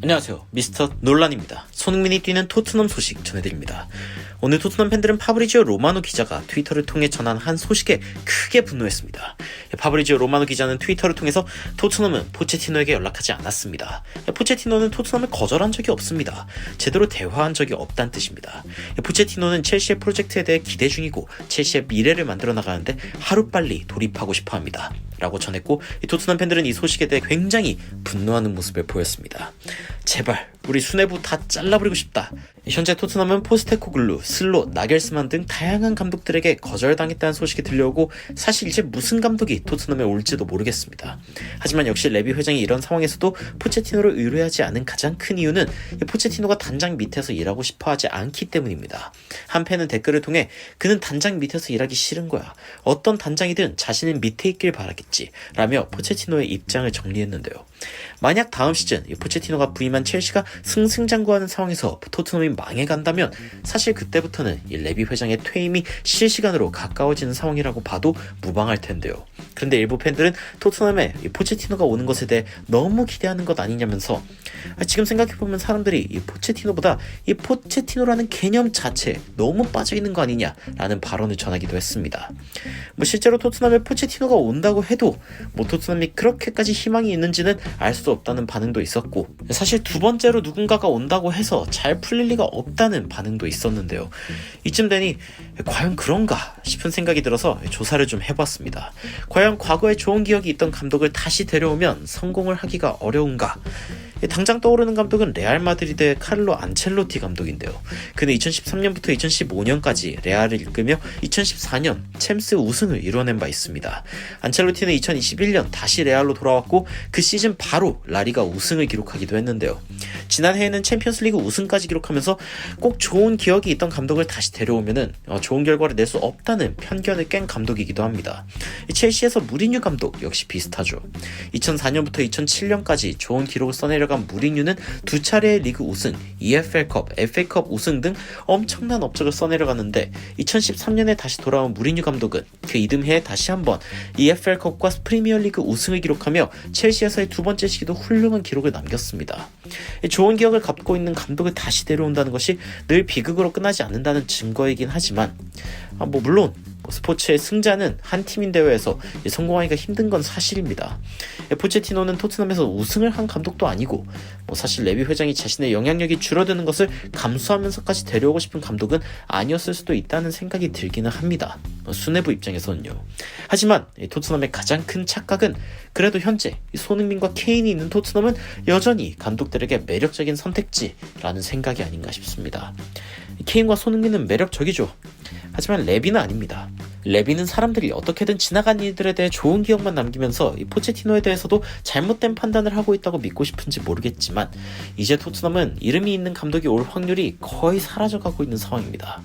안녕하세요, 미스터 논란입니다. 손흥민이 뛰는 토트넘 소식 전해드립니다. 오늘 토트넘 팬들은 파브리지오 로마노 기자가 트위터를 통해 전한 한 소식에 크게 분노했습니다. 파브리지오 로마노 기자는 트위터를 통해서 토트넘은 포체티노에게 연락하지 않았습니다. 포체티노는 토트넘을 거절한 적이 없습니다. 제대로 대화한 적이 없다는 뜻입니다. 포체티노는 첼시의 프로젝트에 대해 기대 중이고 첼시의 미래를 만들어 나가는데 하루빨리 돌입하고 싶어합니다. 라고 전했고, 토트넘 팬들은 이 소식에 대해 굉장히 분노하는 모습을 보였습니다. 제발 우리 수뇌부 다 잘라버리고 싶다. 현재 토트넘은 포스테코글루, 슬롯, 나겔스만 등 다양한 감독들에게 거절당했다는 소식이 들려오고 사실 이제 무슨 감독이 토트넘에 올지도 모르겠습니다. 하지만 역시 레비 회장이 이런 상황에서도 포체티노를 의뢰하지 않은 가장 큰 이유는 포체티노가 단장 밑에서 일하고 싶어하지 않기 때문입니다. 한 팬은 댓글을 통해 그는 단장 밑에서 일하기 싫은 거야. 어떤 단장이든 자신은 밑에 있길 바라겠지 라며 포체티노의 입장을 정리했는데요. 만약 다음 시즌 포체티노가 부임한 첼시가 승승장구하는 상황에서 토트넘이 망해간다면 사실 그때부터는 이 레비 회장의 퇴임이 실시간으로 가까워지는 상황이라고 봐도 무방할 텐데요. 그런데 일부 팬들은 토트넘에 포체티노가 오는 것에 대해 너무 기대하는 것 아니냐면서 지금 생각해보면 사람들이 이 포체티노보다 이 포체티노라는 개념 자체에 너무 빠져있는 거 아니냐라는 발언을 전하기도 했습니다. 실제로 토트넘에 포체티노가 온다고 해도 토트넘이 그렇게까지 희망이 있는지는 알 수 없다는 반응도 있었고, 사실 두 번째로 누군가가 온다고 해서 잘 풀릴 리가 없다는 반응도 있었는데요. 이쯤 되니 과연 그런가 싶은 생각이 들어서 조사를 좀 해봤습니다. 과연 과거에 좋은 기억이 있던 감독을 다시 데려오면 성공을 하기가 어려운가? 당장 떠오르는 감독은 레알 마드리드의 카를로 안첼로티 감독인데요. 그는 2013년부터 2015년까지 레알을 이끌며 2014년 챔스 우승을 이뤄낸 바 있습니다. 안첼로티는 2021년 다시 레알로 돌아왔고 그 시즌 바로 라리가 우승을 기록하기도 했는데요. 지난해에는 챔피언스리그 우승까지 기록하면서 꼭 좋은 기억이 있던 감독을 다시 데려오면은 좋은 결과를 낼 수 없다는 편견을 깬 감독이기도 합니다. 첼시에서 무리뉴 감독 역시 비슷하죠. 2004년부터 2007년까지 좋은 기록을 써내려간 무리뉴는 두 차례의 리그 우승, EFL컵, FA컵 우승 등 엄청난 업적을 써내려갔는데 2013년에 다시 돌아온 무리뉴 감독은 그 이듬해에 다시 한번 EFL컵과 프리미어리그 우승을 기록하며 첼시에서의 두 번째 시기도 훌륭한 기록을 남겼습니다. 좋은 기억을 갖고 있는 감독을 다시 데려온다는 것이 늘 비극으로 끝나지 않는다는 증거이긴 하지만 물론 스포츠의 승자는 한 팀인 대회에서 성공하기가 힘든 건 사실입니다. 포체티노는 토트넘에서 우승을 한 감독도 아니고 사실 레비 회장이 자신의 영향력이 줄어드는 것을 감수하면서까지 데려오고 싶은 감독은 아니었을 수도 있다는 생각이 들기는 합니다. 수뇌부 입장에서는요. 하지만 토트넘의 가장 큰 착각은 그래도 현재 손흥민과 케인이 있는 토트넘은 여전히 감독들에게 매력적인 선택지라는 생각이 아닌가 싶습니다. 케인과 손흥민은 매력적이죠. 하지만 레비는 아닙니다. 레비는 사람들이 어떻게든 지나간 일들에 대해 좋은 기억만 남기면서 이 포체티노에 대해서도 잘못된 판단을 하고 있다고 믿고 싶은지 모르겠지만 이제 토트넘은 이름이 있는 감독이 올 확률이 거의 사라져가고 있는 상황입니다.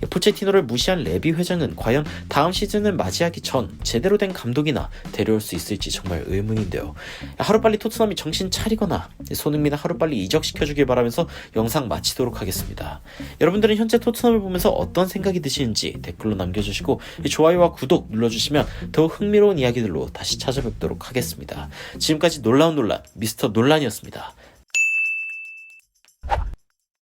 포체티노를 무시한 레비 회장은 과연 다음 시즌을 맞이하기 전 제대로 된 감독이나 데려올 수 있을지 정말 의문인데요. 하루빨리 토트넘이 정신 차리거나 손흥민을 하루빨리 이적시켜주길 바라면서 영상 마치도록 하겠습니다. 여러분들은 현재 토트넘을 보면서 어떤 생각이 드시는지 댓글로 남겨주시고 좋아요와 구독 눌러주시면 더욱 흥미로운 이야기들로 다시 찾아뵙도록 하겠습니다. 지금까지 놀라운 논란 미스터 논란이었습니다.